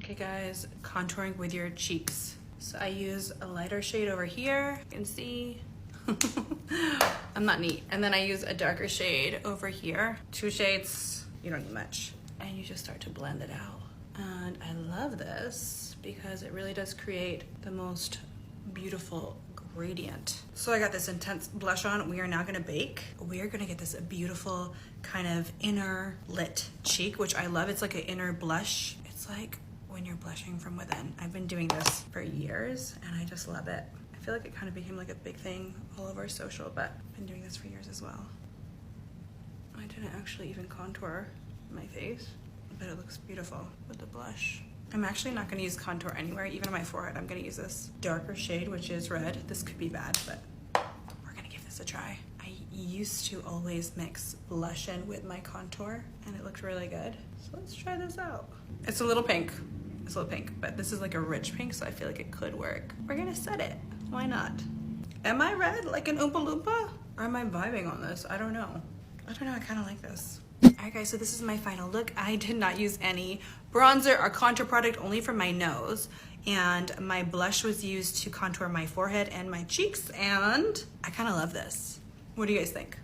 Okay guys, contouring with your cheeks. So I use a lighter shade over here, you can see. I'm not neat. And then I use a darker shade over here. 2 shades, you don't need much. And you just start to blend it out. And I love this because it really does create the most beautiful gradient. So I got this intense blush on. We are now gonna bake. We are gonna get this beautiful kind of inner lit cheek, which I love. It's like an inner blush. It's like when you're blushing from within. I've been doing this for years and I just love it. I feel like it kind of became like a big thing all over social, but I've been doing this for years as well. I didn't actually even contour my face, but it looks beautiful with the blush. I'm actually not gonna use contour anywhere, even on my forehead. I'm gonna use this darker shade, which is red. This could be bad, but we're gonna give this a try. I used to always mix blush in with my contour and it looked really good. So let's try this out. It's a little pink. It's a little pink, but this is like a rich pink, so I feel like it could work. We're gonna set it. Why not? Am I red like an Oompa Loompa? Or am I vibing on this? I don't know. I kind of like this. Alright guys, so this is my final look. I did not use any bronzer or contour product, only for my nose. And my blush was used to contour my forehead and my cheeks, and I kind of love this. What do you guys think?